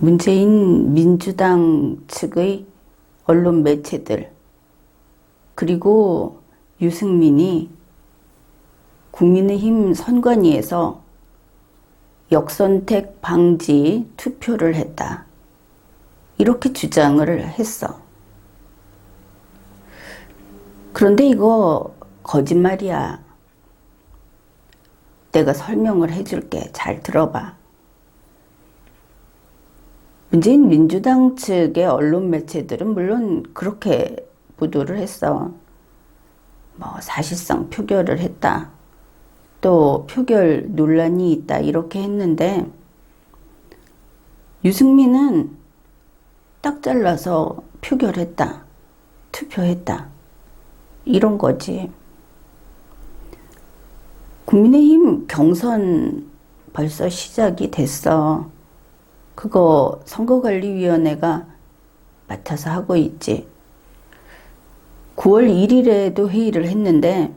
문재인 민주당 측의 언론 매체들, 그리고 유승민이 국민의힘 선관위에서 역선택 방지 투표를 했다, 이렇게 주장을 했어. 그런데 이거 거짓말이야. 내가 설명을 해줄게. 잘 들어봐. 문재인 민주당 측의 언론 매체들은 물론 그렇게 보도를 했어. 사실상 표결을 했다, 또 표결 논란이 있다, 이렇게 했는데, 유승민은 딱 잘라서 표결했다, 투표했다, 이런 거지. 국민의힘 경선 벌써 시작이 됐어. 그거 선거관리위원회가 맡아서 하고 있지. 9월 1일에도 회의를 했는데,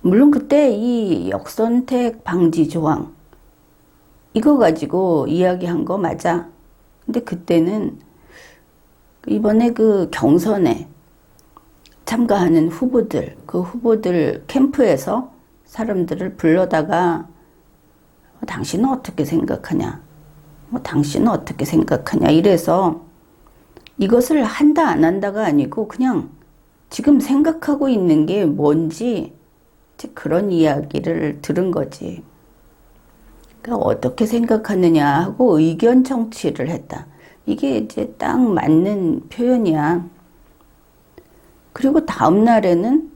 물론 그때 이 역선택 방지 조항, 이거 가지고 이야기한 거 맞아. 근데 그때는 이번에 그 경선에 참가하는 후보들, 그 후보들 캠프에서 사람들을 불러다가 당신은 어떻게 생각하냐, 당신은 어떻게 생각하냐, 이래서 이것을 한다 안 한다가 아니고 그냥 지금 생각하고 있는 게 뭔지 그런 이야기를 들은 거지. 그러니까 어떻게 생각하느냐 하고 의견 청취를 했다. 이게 이제 딱 맞는 표현이야. 그리고 다음 날에는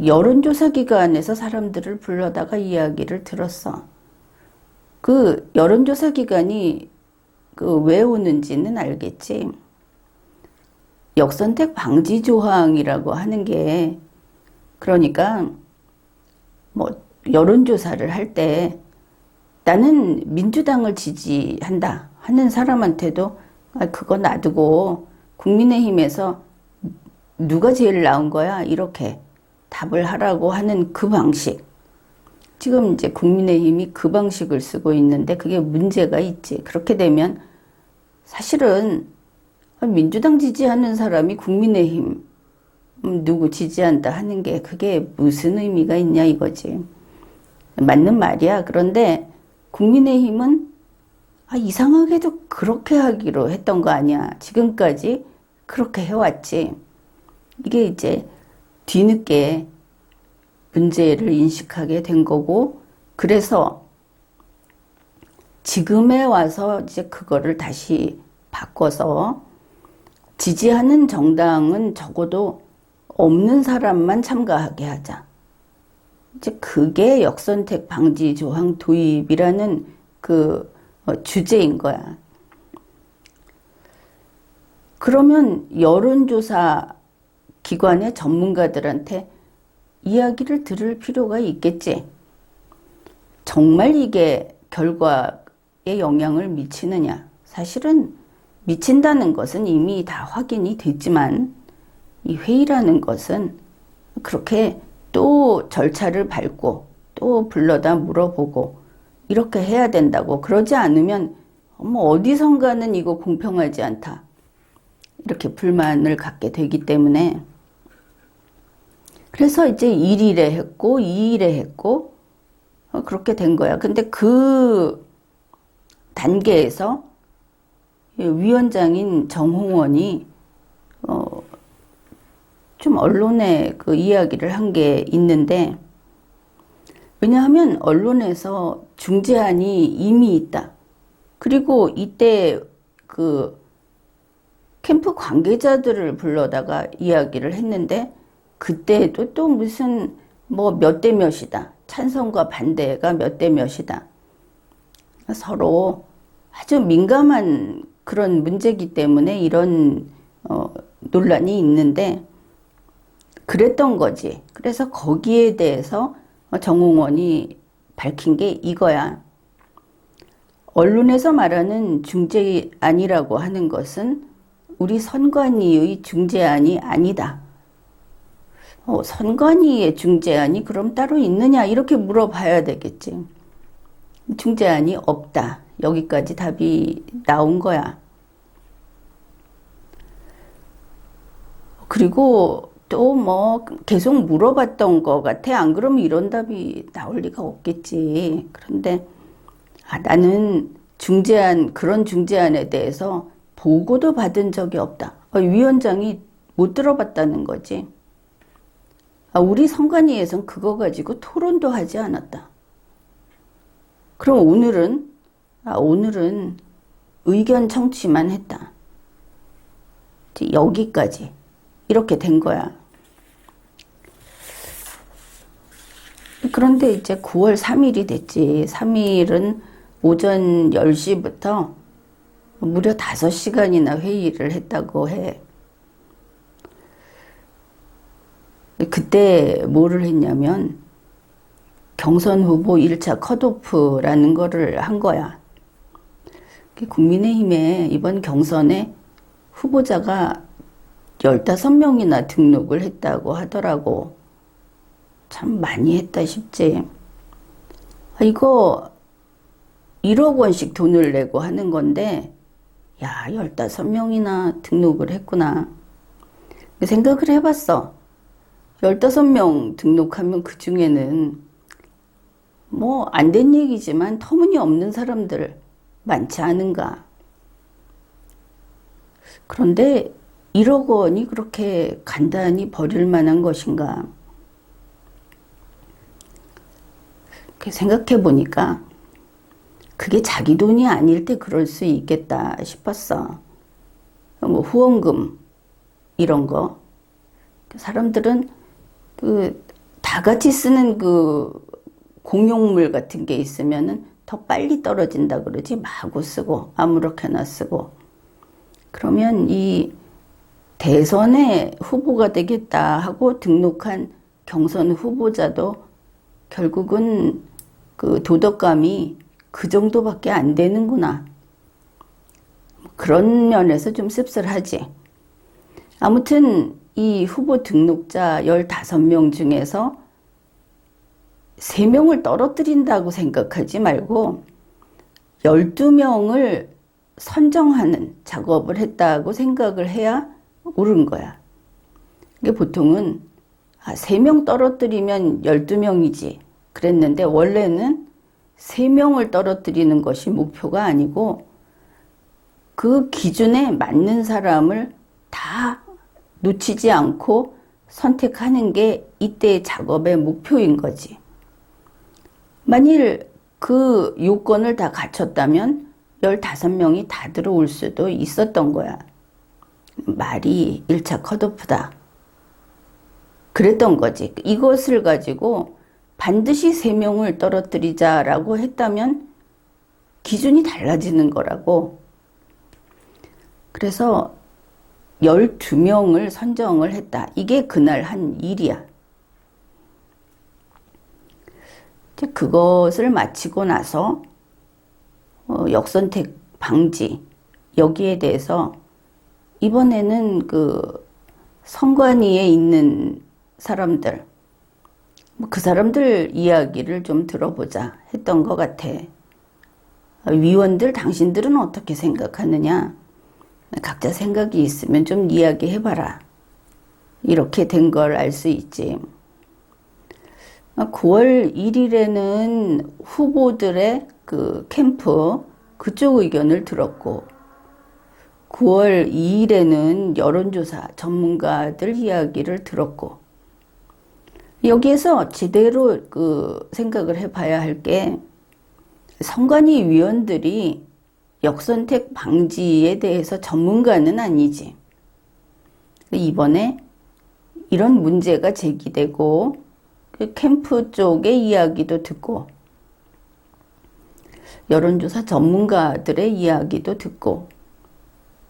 여론조사 기관에서 사람들을 불러다가 이야기를 들었어. 그 여론조사 기관이 왜 오는지는 알겠지. 역선택 방지 조항이라고 하는 게, 그러니까 여론조사를 할 때 나는 민주당을 지지한다 하는 사람한테도 그거 놔두고 국민의힘에서 누가 제일 나은 거야, 이렇게 답을 하라고 하는 그 방식. 지금 이제 국민의힘이 그 방식을 쓰고 있는데 그게 문제가 있지. 그렇게 되면 사실은 민주당 지지하는 사람이 국민의힘 누구 지지한다 하는 게 그게 무슨 의미가 있냐, 이거지. 맞는 말이야. 그런데 국민의힘은 이상하게도 그렇게 하기로 했던 거 아니야. 지금까지 그렇게 해왔지. 이게 이제 뒤늦게 문제를 인식하게 된 거고, 그래서 지금에 와서 이제 그거를 다시 바꿔서 지지하는 정당은 적어도 없는 사람만 참가하게 하자. 이제 그게 역선택 방지 조항 도입이라는 그 주제인 거야. 그러면 여론조사 기관의 전문가들한테 이야기를 들을 필요가 있겠지. 정말 이게 결과에 영향을 미치느냐. 사실은 미친다는 것은 이미 다 확인이 됐지만, 이 회의라는 것은 그렇게 또 절차를 밟고 또 불러다 물어보고 이렇게 해야 된다고. 그러지 않으면 어디선가는 이거 공평하지 않다, 이렇게 불만을 갖게 되기 때문에, 그래서 이제 1일에 했고 2일에 했고 그렇게 된 거야. 근데 그 단계에서 위원장인 정홍원이 좀 언론에 그 이야기를 한 게 있는데, 왜냐하면 언론에서 중재안이 이미 있다. 그리고 이때 그 캠프 관계자들을 불러다가 이야기를 했는데, 그때도 또 무슨 몇 대 몇이다, 찬성과 반대가 몇 대 몇이다, 서로 아주 민감한 그런 문제이기 때문에 이런 논란이 있는데, 그랬던 거지. 그래서 거기에 대해서 정홍원이 밝힌 게 이거야. 언론에서 말하는 중재안이라고 하는 것은 우리 선관위의 중재안이 아니다. 선관위의 중재안이 그럼 따로 있느냐, 이렇게 물어봐야 되겠지. 중재안이 없다, 여기까지 답이 나온 거야. 그리고 또 뭐 계속 물어봤던 것 같아. 안 그러면 이런 답이 나올 리가 없겠지. 그런데 나는 그런 중재안에 대해서 보고도 받은 적이 없다. 위원장이 못 들어봤다는 거지. 우리 선관위에선 그거 가지고 토론도 하지 않았다. 그럼 오늘은 의견 청취만 했다. 여기까지 이렇게 된 거야. 그런데 이제 9월 3일이 됐지. 3일은 오전 10시부터 무려 5시간이나 회의를 했다고 해. 그때 뭐를 했냐면 경선 후보 1차 컷오프라는 거를 한 거야. 국민의힘에 이번 경선에 후보자가 15명이나 등록을 했다고 하더라고. 참 많이 했다 싶지. 이거 1억 원씩 돈을 내고 하는 건데, 야, 15명이나 등록을 했구나. 생각을 해봤어. 15명 등록하면 그 중에는 뭐 안 된 얘기지만 터무니없는 사람들 많지 않은가. 그런데 1억 원이 그렇게 간단히 버릴 만한 것인가. 생각해 보니까 그게 자기 돈이 아닐 때 그럴 수 있겠다 싶었어. 뭐 후원금 이런 거. 사람들은 다 같이 쓰는 공용물 같은 게 있으면은 더 빨리 떨어진다 그러지. 마구 쓰고 아무렇게나 쓰고. 그러면 이 대선에 후보가 되겠다 하고 등록한 경선 후보자도 결국은 도덕감이 그 정도밖에 안 되는구나. 그런 면에서 좀 씁쓸하지. 아무튼 이 후보 등록자 15명 중에서 3명을 떨어뜨린다고 생각하지 말고 12명을 선정하는 작업을 했다고 생각을 해야 옳은 거야. 이게 보통은 3명 떨어뜨리면 12명이지 그랬는데 원래는 3명을 떨어뜨리는 것이 목표가 아니고 그 기준에 맞는 사람을 다 놓치지 않고 선택하는 게 이때의 작업의 목표인 거지. 만일 그 요건을 다 갖췄다면 15명이 다 들어올 수도 있었던 거야. 말이 1차 컷오프다. 그랬던 거지. 이것을 가지고 반드시 3명을 떨어뜨리자라고 했다면 기준이 달라지는 거라고. 그래서 12명을 선정을 했다. 이게 그날 한 일이야. 그것을 마치고 나서 역선택 방지 여기에 대해서 이번에는 선관위에 있는 사람들 그 사람들 이야기를 좀 들어보자 했던 것 같아. 위원들 당신들은 어떻게 생각하느냐? 각자 생각이 있으면 좀 이야기해봐라. 이렇게 된 걸 알 수 있지. 9월 1일에는 후보들의 캠프 그쪽 의견을 들었고 9월 2일에는 여론조사 전문가들 이야기를 들었고 여기에서 제대로 생각을 해봐야 할 게 선관위 위원들이 역선택 방지에 대해서 전문가는 아니지. 이번에 이런 문제가 제기되고 캠프 쪽의 이야기도 듣고 여론조사 전문가들의 이야기도 듣고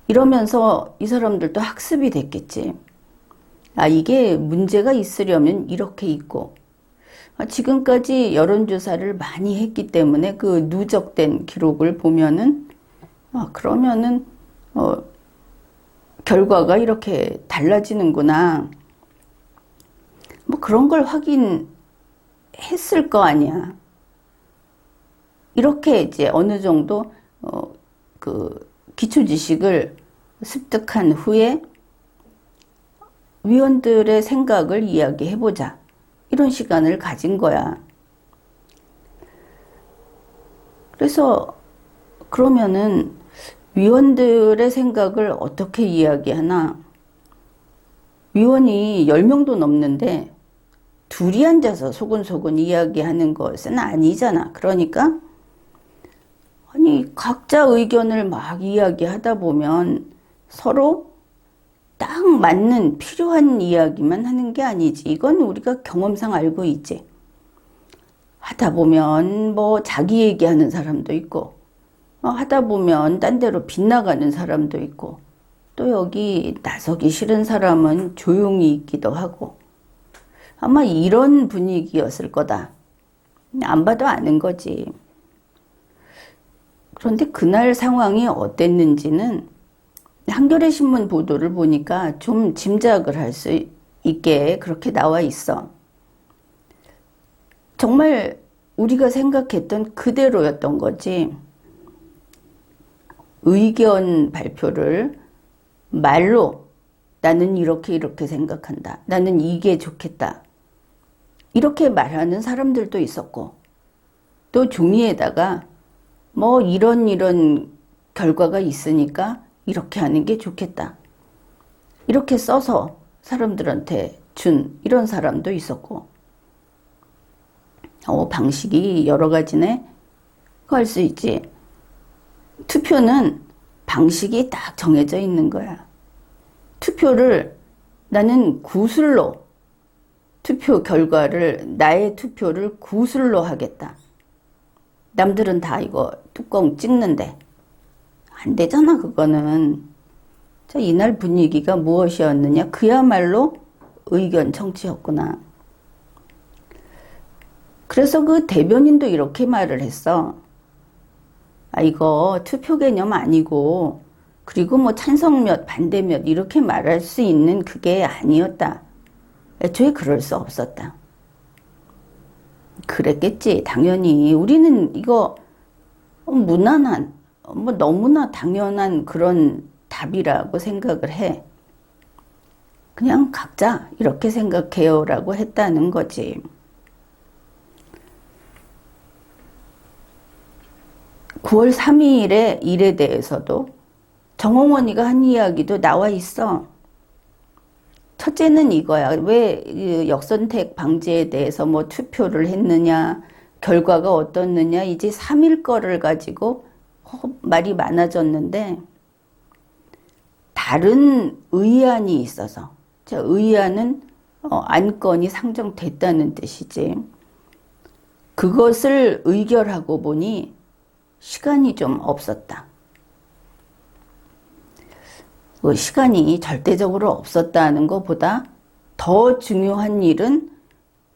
이러면서 이 사람들도 학습이 됐겠지. 이게 문제가 있으려면 이렇게 있고 지금까지 여론조사를 많이 했기 때문에 그 누적된 기록을 보면은 그러면은 결과가 이렇게 달라지는구나. 뭐 그런 걸 확인했을 거 아니야. 이렇게 이제 어느 정도 그 기초 지식을 습득한 후에 위원들의 생각을 이야기해보자. 이런 시간을 가진 거야. 그래서 그러면은 위원들의 생각을 어떻게 이야기하나? 위원이 10명도 넘는데 둘이 앉아서 소곤소곤 이야기하는 것은 아니잖아. 그러니까 아니 각자 의견을 막 이야기하다 보면 서로 딱 맞는 필요한 이야기만 하는 게 아니지. 이건 우리가 경험상 알고 있지. 하다 보면 뭐 자기 얘기하는 사람도 있고 하다 보면 딴 데로 빗나가는 사람도 있고 또 여기 나서기 싫은 사람은 조용히 있기도 하고 아마 이런 분위기였을 거다. 안 봐도 아는 거지. 그런데 그날 상황이 어땠는지는 한겨레 신문 보도를 보니까 좀 짐작을 할 수 있게 그렇게 나와 있어. 정말 우리가 생각했던 그대로였던 거지. 의견 발표를 말로 나는 이렇게 생각한다. 나는 이게 좋겠다. 이렇게 말하는 사람들도 있었고 또 종이에다가 뭐 이런 결과가 있으니까 이렇게 하는 게 좋겠다. 이렇게 써서 사람들한테 준 이런 사람도 있었고 방식이 여러 가지네. 할 수 있지. 투표는 방식이 딱 정해져 있는 거야. 투표를 나는 구술로 투표 결과를 나의 투표를 구술로 하겠다. 남들은 다 이거 뚜껑 찍는데 안 되잖아 그거는. 자, 이날 분위기가 무엇이었느냐? 그야말로 의견 정치였구나. 그래서 그 대변인도 이렇게 말을 했어. 이거 투표 개념 아니고 그리고 뭐 찬성 몇 반대 몇 이렇게 말할 수 있는 그게 아니었다. 애초에 그럴 수 없었다. 그랬겠지. 당연히 우리는 이거 무난한 뭐 너무나 당연한 그런 답이라고 생각을 해. 그냥 각자 이렇게 생각해요 라고 했다는 거지. 9월 3일의 일에 대해서도 정홍원이가 한 이야기도 나와 있어. 첫째는 이거야. 왜 역선택 방지에 대해서 뭐 투표를 했느냐, 결과가 어떻느냐, 이제 3일 거를 가지고 말이 많아졌는데 다른 의안이 있어서, 의안은 안건이 상정됐다는 뜻이지. 그것을 의결하고 보니 시간이 좀 없었다. 시간이 절대적으로 없었다는 것보다 더 중요한 일은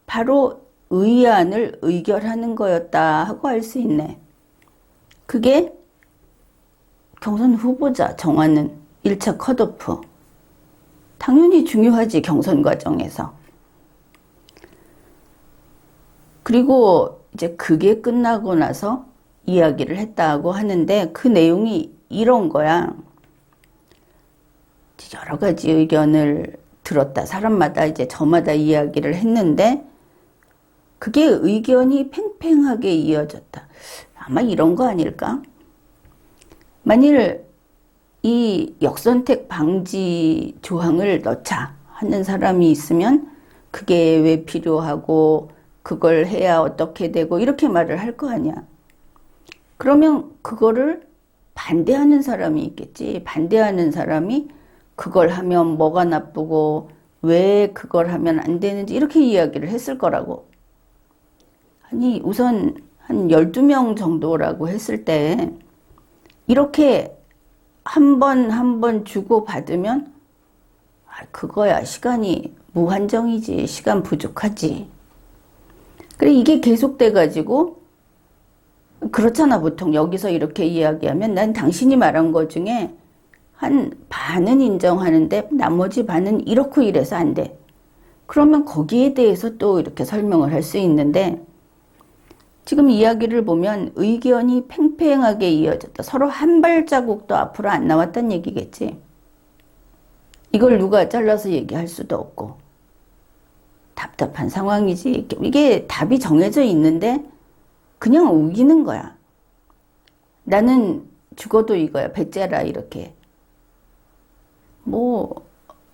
바로 의안을 의결하는 거였다 하고 알 수 있네. 그게 경선 후보자 정하는 1차 컷오프. 당연히 중요하지, 경선 과정에서. 그리고 이제 그게 끝나고 나서 이야기를 했다고 하는데 그 내용이 이런 거야. 여러 가지 의견을 들었다. 사람마다 이제 저마다 이야기를 했는데 그게 의견이 팽팽하게 이어졌다. 아마 이런 거 아닐까? 만일 이 역선택 방지 조항을 넣자 하는 사람이 있으면 그게 왜 필요하고 그걸 해야 어떻게 되고 이렇게 말을 할 거 아니야. 그러면 그거를 반대하는 사람이 있겠지. 반대하는 사람이 그걸 하면 뭐가 나쁘고 왜 그걸 하면 안 되는지 이렇게 이야기를 했을 거라고. 아니 우선 한 12명 정도라고 했을 때 이렇게 한 번 주고 받으면 그거야. 시간이 무한정이지. 시간 부족하지. 그래 이게 계속돼 가지고 그렇잖아. 보통 여기서 이렇게 이야기하면 난 당신이 말한 것 중에 한 반은 인정하는데 나머지 반은 이렇고 이래서 안 돼. 그러면 거기에 대해서 또 이렇게 설명을 할 수 있는데 지금 이야기를 보면 의견이 팽팽하게 이어졌다. 서로 한 발자국도 앞으로 안 나왔단 얘기겠지. 이걸 누가 잘라서 얘기할 수도 없고 답답한 상황이지. 이게 답이 정해져 있는데 그냥 우기는 거야. 나는 죽어도 이거야. 배째라 이렇게. 뭐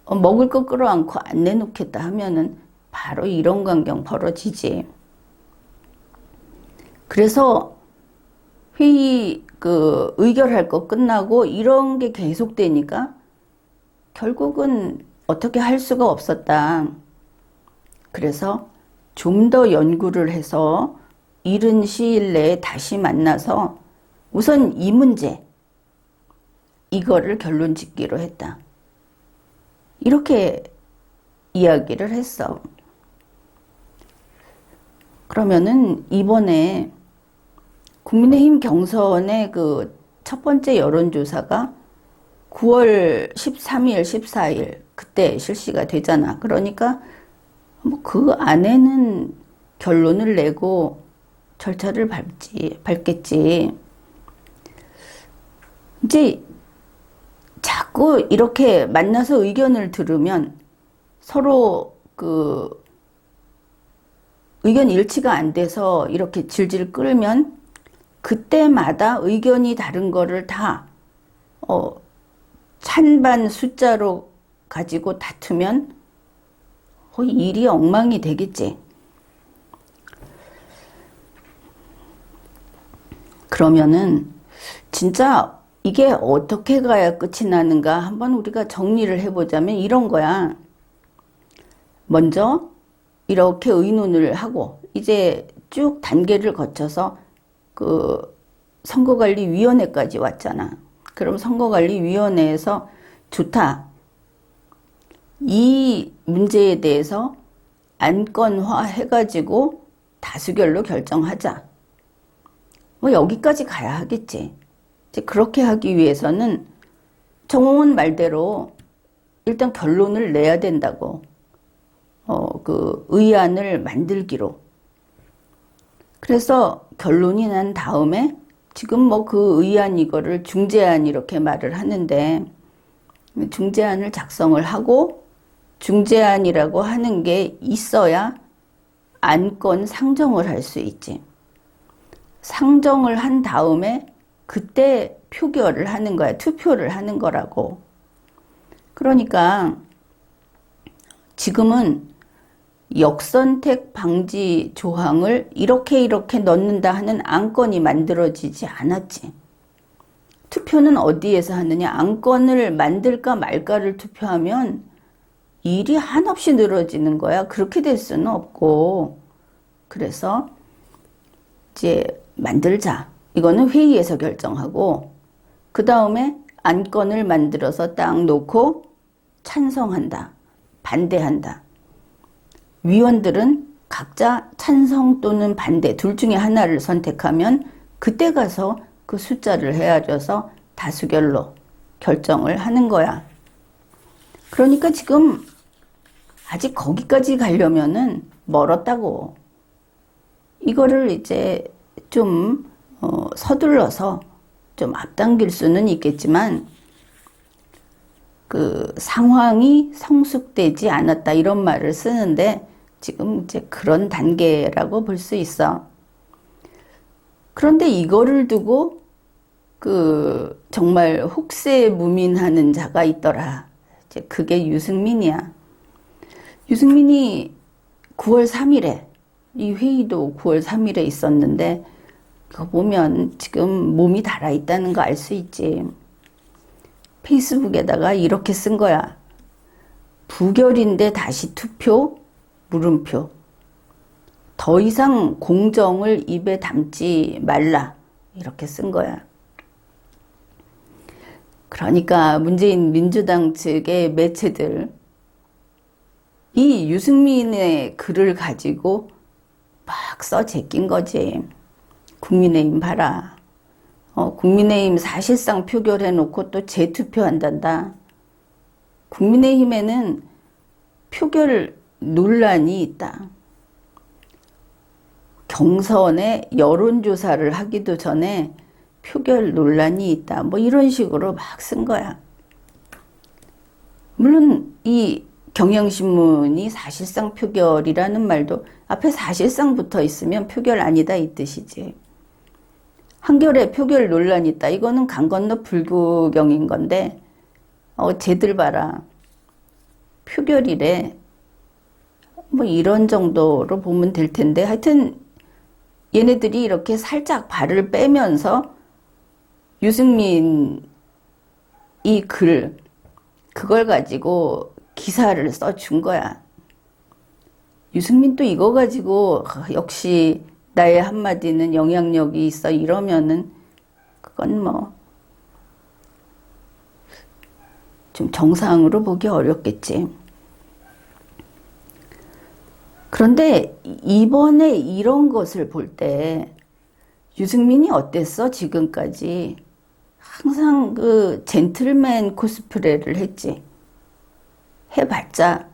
먹을 거 끌어안고 안 내놓겠다 하면은 바로 이런 광경 벌어지지. 그래서 회의 의결할 거 끝나고 이런 게 계속되니까 결국은 어떻게 할 수가 없었다. 그래서 좀 더 연구를 해서 이른 시일 내에 다시 만나서 우선 이 문제, 이거를 결론 짓기로 했다. 이렇게 이야기를 했어. 그러면은 이번에 국민의힘 경선의 그 첫 번째 여론조사가 9월 13일, 14일 그때 실시가 되잖아. 그러니까 뭐 그 안에는 결론을 내고 절차를 밟겠지. 이제 자꾸 이렇게 만나서 의견을 들으면 서로 의견 일치가 안 돼서 이렇게 질질 끌면 그때마다 의견이 다른 거를 다 찬반 숫자로 가지고 다투면 일이 엉망이 되겠지. 그러면은 진짜 이게 어떻게 가야 끝이 나는가 한번 우리가 정리를 해보자면 이런 거야. 먼저 이렇게 의논을 하고 이제 쭉 단계를 거쳐서 선거관리위원회까지 왔잖아. 그럼 선거관리위원회에서 좋다. 이 문제에 대해서 안건화 해가지고 다수결로 결정하자. 뭐 여기까지 가야 하겠지. 이제 그렇게 하기 위해서는 정홍원 말대로 일단 결론을 내야 된다고. 의안을 만들기로. 그래서 결론이 난 다음에 지금 뭐 그 의안 이거를 중재안 이렇게 말을 하는데 중재안을 작성을 하고 중재안이라고 하는 게 있어야 안건 상정을 할 수 있지. 상정을 한 다음에 그때 표결을 하는 거야. 투표를 하는 거라고. 그러니까 지금은 역선택 방지 조항을 이렇게 넣는다 하는 안건이 만들어지지 않았지. 투표는 어디에서 하느냐? 안건을 만들까 말까를 투표하면 일이 한없이 늘어지는 거야. 그렇게 될 수는 없고. 그래서 이제 만들자. 이거는 회의에서 결정하고 그 다음에 안건을 만들어서 딱 놓고 찬성한다. 반대한다. 위원들은 각자 찬성 또는 반대 둘 중에 하나를 선택하면 그때 가서 그 숫자를 헤아려서 다수결로 결정을 하는 거야. 그러니까 지금 아직 거기까지 가려면은 멀었다고. 이거를 이제 좀 서둘러서 좀 앞당길 수는 있겠지만 그 상황이 성숙되지 않았다 이런 말을 쓰는데 지금 이제 그런 단계라고 볼 수 있어. 그런데 이거를 두고 정말 혹세무민하는 자가 있더라. 이제 그게 유승민이야. 유승민이 9월 3일에 이 회의도 9월 3일에 있었는데 그거 보면 지금 몸이 달아 있다는 거 알 수 있지. 페이스북에다가 이렇게 쓴 거야. 부결인데 다시 투표? 물음표. 더 이상 공정을 입에 담지 말라. 이렇게 쓴 거야. 그러니까 문재인 민주당 측의 매체들 이 유승민의 글을 가지고 막 써제낀 거지. 국민의힘 봐라. 국민의힘 사실상 표결해놓고 또 재투표한단다. 국민의힘에는 표결 논란이 있다. 경선에 여론조사를 하기도 전에 표결 논란이 있다. 뭐 이런 식으로 막 쓴 거야. 물론 이 경향신문이 사실상 표결이라는 말도 앞에 사실상 붙어 있으면 표결 아니다 이 뜻이지. 한겨레 표결 논란이 있다. 이거는 강 건너 불구경인 건데 쟤들 봐라. 표결이래. 뭐 이런 정도로 보면 될 텐데 하여튼 얘네들이 이렇게 살짝 발을 빼면서 유승민 이 글 그걸 가지고 기사를 써준 거야. 유승민 또 이거 가지고 역시 나의 한마디는 영향력이 있어 이러면은 그건 뭐 좀 정상으로 보기 어렵겠지. 그런데 이번에 이런 것을 볼 때 유승민이 어땠어? 지금까지 항상 그 젠틀맨 코스프레를 했지. 해봤자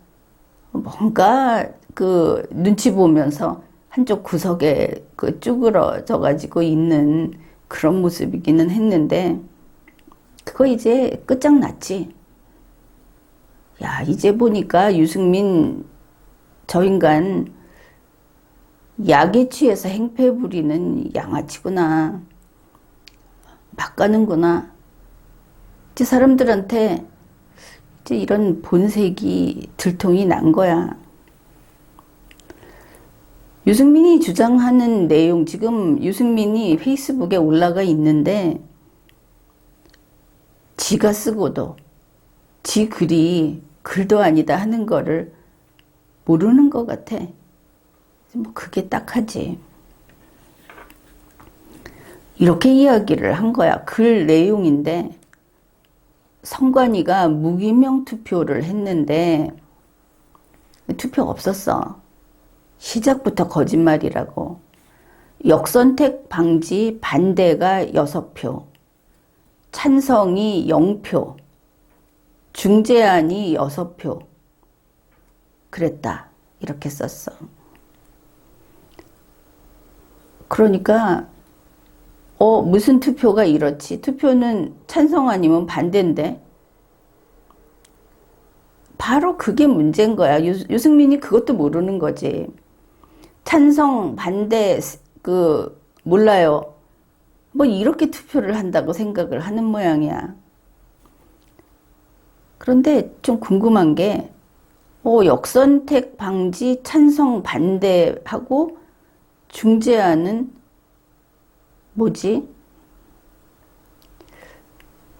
뭔가 그 눈치 보면서 한쪽 구석에 그 쭈그러져 가지고 있는 그런 모습이기는 했는데 그거 이제 끝장났지. 야, 이제 보니까 유승민 저 인간 약에 취해서 행패 부리는 양아치구나. 막 가는구나. 이제 사람들한테 이제 이런 본색이 들통이 난 거야. 유승민이 주장하는 내용, 지금 유승민이 페이스북에 올라가 있는데 지가 쓰고도 지 글이 글도 아니다 하는 거를 모르는 것 같아. 뭐 그게 딱하지. 이렇게 이야기를 한 거야. 글 내용인데 선관위가 무기명 투표를 했는데 투표 없었어. 시작부터 거짓말이라고. 역선택 방지 반대가 6표, 찬성이 0표, 중재안이 6표. 그랬다. 이렇게 썼어. 그러니까 무슨 투표가 이렇지? 투표는 찬성 아니면 반대인데 바로 그게 문제인 거야. 유승민이 그것도 모르는 거지. 찬성, 반대, 몰라요. 뭐 이렇게 투표를 한다고 생각을 하는 모양이야. 그런데 좀 궁금한 게 역선택 방지 찬성 반대하고 중재안은 뭐지?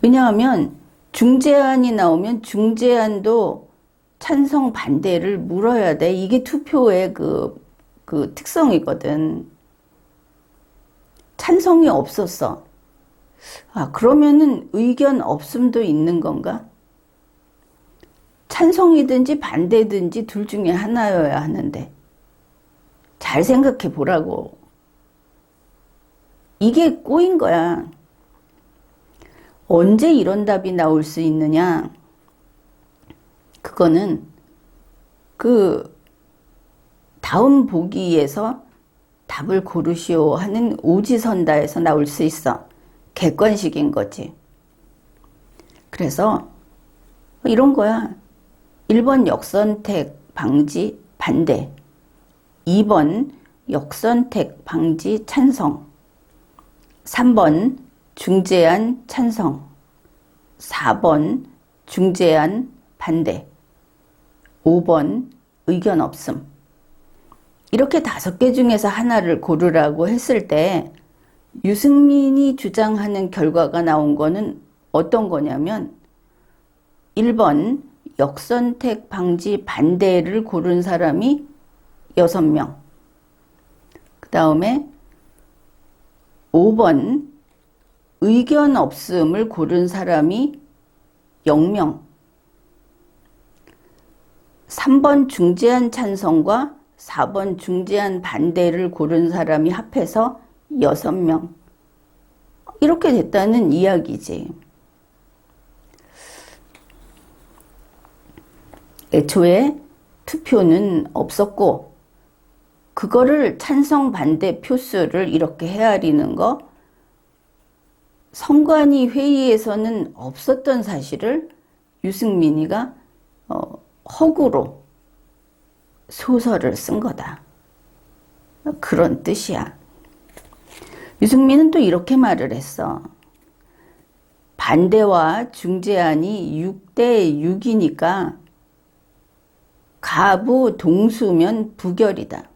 왜냐하면 중재안이 나오면 중재안도 찬성 반대를 물어야 돼. 이게 투표의 그 특성이거든. 찬성이 없었어. 그러면은 의견 없음도 있는 건가? 찬성이든지 반대든지 둘 중에 하나여야 하는데 잘 생각해 보라고. 이게 꼬인 거야. 언제 이런 답이 나올 수 있느냐? 그거는 그 다음 보기에서 답을 고르시오 하는 오지선다에서 나올 수 있어. 객관식인 거지. 그래서 이런 거야. 1번 역선택 방지 반대, 2번 역선택 방지 찬성, 3번 중재안 찬성, 4번 중재안 반대, 5번 의견 없음. 이렇게 5개 중에서 하나를 고르라고 했을 때 유승민이 주장하는 결과가 나온 거는 어떤 거냐면 1번 역선택 방지 반대를 고른 사람이 6명. 그 다음에 5번 의견 없음을 고른 사람이 0명. 3번 중재안 찬성과 4번 중재안 반대를 고른 사람이 합해서 6명. 이렇게 됐다는 이야기지. 애초에 투표는 없었고 그거를 찬성 반대 표수를 이렇게 헤아리는 거, 선관위 회의에서는 없었던 사실을 유승민이가 허구로 소설을 쓴 거다. 그런 뜻이야. 유승민은 또 이렇게 말을 했어. 반대와 중재안이 6대 6이니까 가부 동수면 부결이다.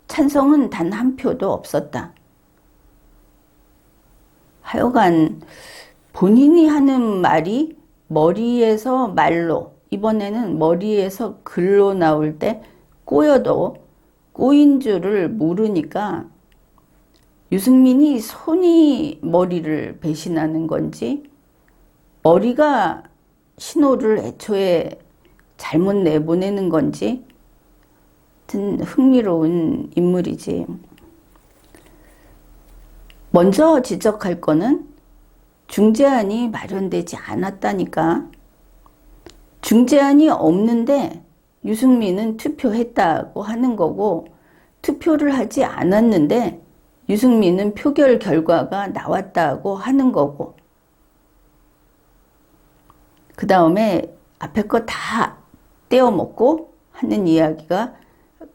찬성은 단 한 표도 없었다. 하여간 본인이 하는 말이 머리에서 말로, 이번에는 머리에서 글로 나올 때 꼬여도 꼬인 줄을 모르니까 유승민이 손이 머리를 배신하는 건지 머리가 신호를 애초에 잘못 내보내는 건지 하여튼 흥미로운 인물이지. 먼저 지적할 거는 중재안이 마련되지 않았다니까. 중재안이 없는데 유승민은 투표했다고 하는 거고, 투표를 하지 않았는데 유승민은 표결 결과가 나왔다고 하는 거고, 그 다음에 앞에 거 다 떼어먹고 하는 이야기가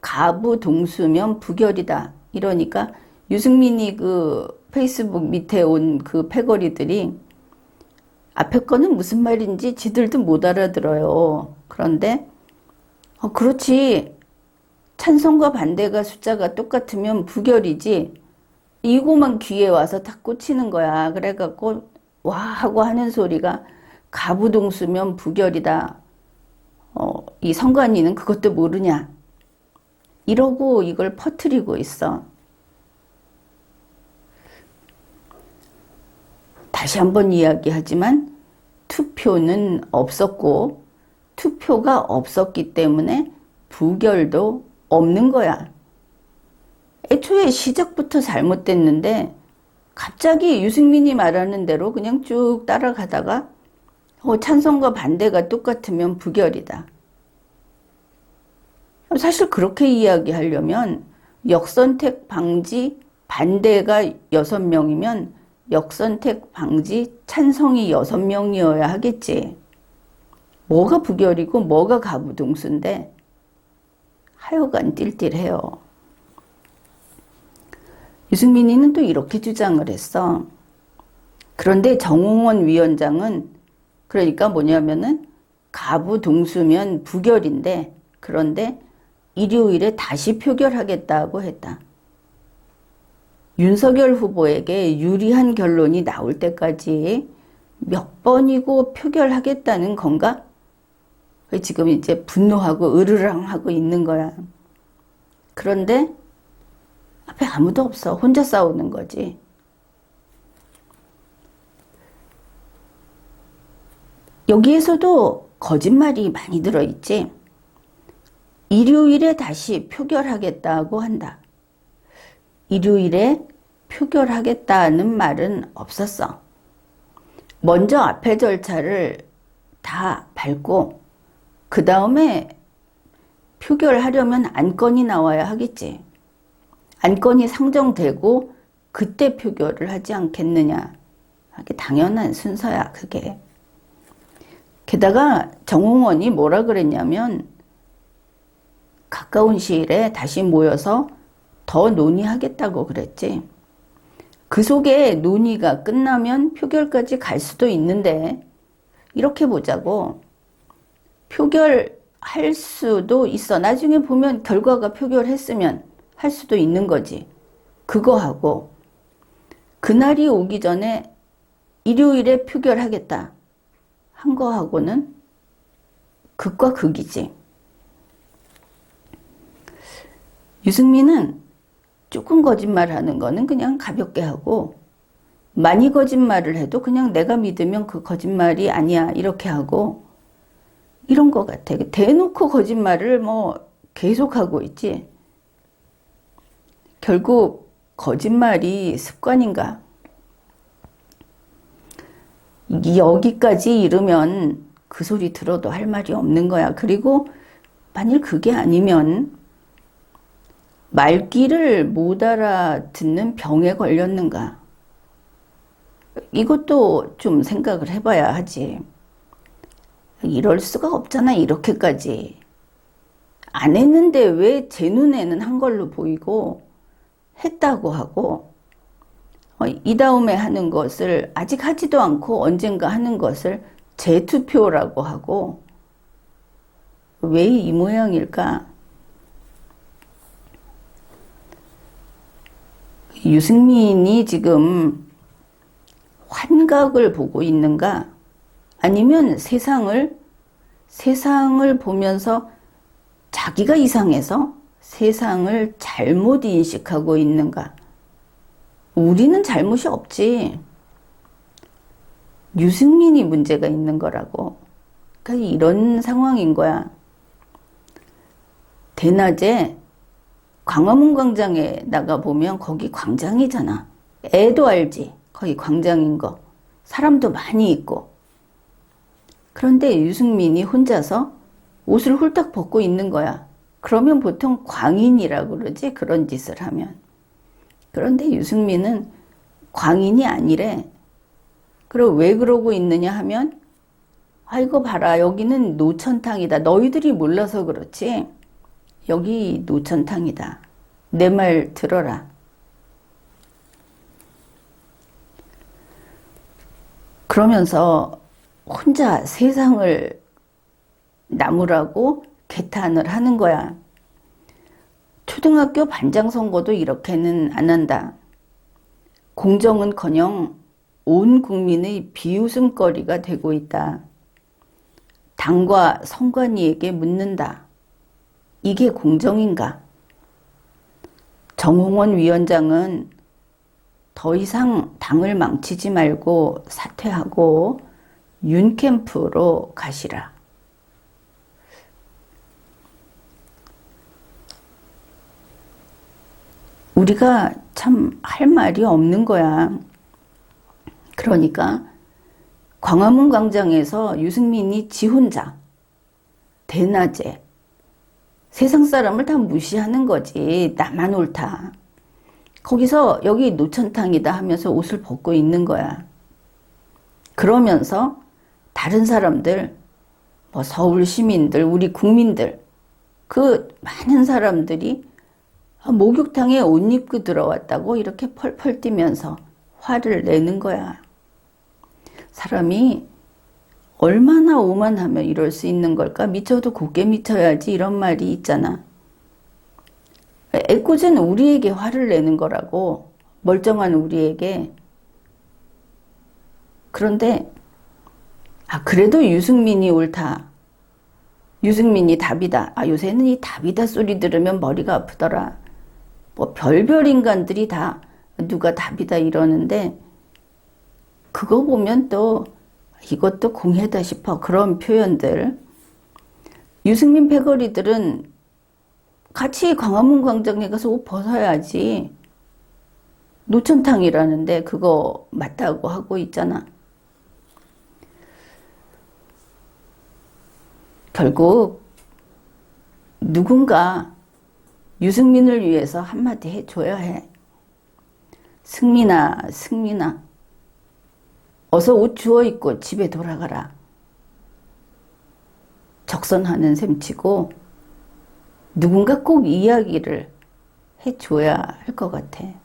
가부 동수면 부결이다. 이러니까 유승민이 그 페이스북 밑에 온 그 패거리들이 앞에 거는 무슨 말인지 지들도 못 알아들어요. 그런데 그렇지, 찬성과 반대가 숫자가 똑같으면 부결이지, 이거만 귀에 와서 딱 꽂히는 거야. 그래갖고 와 하고 하는 소리가 가부동수면 부결이다. 이 선관위는 그것도 모르냐, 이러고 이걸 퍼뜨리고 있어. 다시 한번 이야기하지만 투표는 없었고, 투표가 없었기 때문에 부결도 없는 거야. 애초에 시작부터 잘못됐는데 갑자기 유승민이 말하는 대로 그냥 쭉 따라가다가 찬성과 반대가 똑같으면 부결이다. 사실 그렇게 이야기하려면 역선택 방지 반대가 6명이면 역선택 방지 찬성이 6명이어야 하겠지. 뭐가 부결이고 뭐가 가부동수인데 하여간 띨띨해요. 유승민이는 또 이렇게 주장을 했어. 그런데 정홍원 위원장은, 그러니까 뭐냐면은 가부동수면 부결인데, 그런데 일요일에 다시 표결하겠다고 했다. 윤석열 후보에게 유리한 결론이 나올 때까지 몇 번이고 표결하겠다는 건가? 지금 이제 분노하고 으르렁하고 있는 거야. 그런데 앞에 아무도 없어. 혼자 싸우는 거지. 여기에서도 거짓말이 많이 들어있지. 일요일에 다시 표결하겠다고 한다. 일요일에 표결하겠다는 말은 없었어. 먼저 앞에 절차를 다 밟고 그 다음에 표결하려면 안건이 나와야 하겠지. 안건이 상정되고 그때 표결을 하지 않겠느냐. 그게 당연한 순서야, 그게. 게다가 정홍원이 뭐라 그랬냐면 가까운 시일에 다시 모여서 더 논의하겠다고 그랬지. 그 속에 논의가 끝나면 표결까지 갈 수도 있는데, 이렇게 보자고. 표결할 수도 있어. 나중에 보면 결과가 표결했으면 할 수도 있는 거지. 그거 하고 그날이 오기 전에 일요일에 표결하겠다 한 거하고는 극과 극이지. 유승민은 조금 거짓말하는 거는 그냥 가볍게 하고, 많이 거짓말을 해도 그냥 내가 믿으면 그 거짓말이 아니야 이렇게 하고, 이런 거 같아. 대놓고 거짓말을 계속하고 있지. 결국 거짓말이 습관인가? 여기까지 이르면 그 소리 들어도 할 말이 없는 거야. 그리고 만일 그게 아니면 말귀를 못 알아듣는 병에 걸렸는가? 이것도 좀 생각을 해봐야 하지. 이럴 수가 없잖아, 이렇게까지. 안 했는데 왜 제 눈에는 한 걸로 보이고 했다고 하고 이 다음에 하는 것을 아직 하지도 않고 언젠가 하는 것을 재투표라고 하고 왜 이 모양일까? 유승민이 지금 환각을 보고 있는가? 아니면 세상을 보면서 자기가 이상해서 세상을 잘못 인식하고 있는가? 우리는 잘못이 없지. 유승민이 문제가 있는 거라고. 그러니까 이런 상황인 거야. 대낮에 광화문 광장에 나가보면 거기 광장이잖아. 애도 알지. 거기 광장인 거. 사람도 많이 있고. 그런데 유승민이 혼자서 옷을 홀딱 벗고 있는 거야. 그러면 보통 광인이라고 그러지. 그런 짓을 하면. 그런데 유승민은 광인이 아니래. 그리고 왜 그러고 있느냐 하면 아이고 봐라 여기는 노천탕이다. 너희들이 몰라서 그렇지. 여기 노천탕이다. 내 말 들어라. 그러면서 혼자 세상을 나무라고 개탄을 하는 거야. 초등학교 반장 선거도 이렇게는 안 한다. 공정은커녕 온 국민의 비웃음거리가 되고 있다. 당과 선관위에게 묻는다. 이게 공정인가? 정홍원 위원장은 더 이상 당을 망치지 말고 사퇴하고 윤캠프로 가시라. 우리가 참 할 말이 없는 거야. 그러니까 광화문 광장에서 유승민이 지 혼자 대낮에 세상 사람을 다 무시하는 거지. 나만 옳다. 거기서 여기 노천탕이다 하면서 옷을 벗고 있는 거야. 그러면서 다른 사람들, 뭐 서울 시민들, 우리 국민들, 그 많은 사람들이 목욕탕에 옷 입고 들어왔다고 이렇게 펄펄 뛰면서 화를 내는 거야. 사람이 얼마나 오만하면 이럴 수 있는 걸까? 미쳐도 곱게 미쳐야지 이런 말이 있잖아. 애꿎은 우리에게 화를 내는 거라고. 멀쩡한 우리에게. 그런데 그래도 유승민이 옳다. 유승민이 답이다. 요새는 이 답이다 소리 들으면 머리가 아프더라. 뭐 별별 인간들이 다 누가 답이다 이러는데 그거 보면 또 이것도 공해다 싶어. 그런 표현들. 유승민 패거리들은 같이 광화문 광장에 가서 옷 벗어야지. 노천탕이라는데 그거 맞다고 하고 있잖아. 결국 누군가 유승민을 위해서 한마디 해줘야 해. 승민아, 승민아. 어서 옷 주워 입고 집에 돌아가라. 적선하는 셈치고 누군가 꼭 이야기를 해줘야 할 것 같아.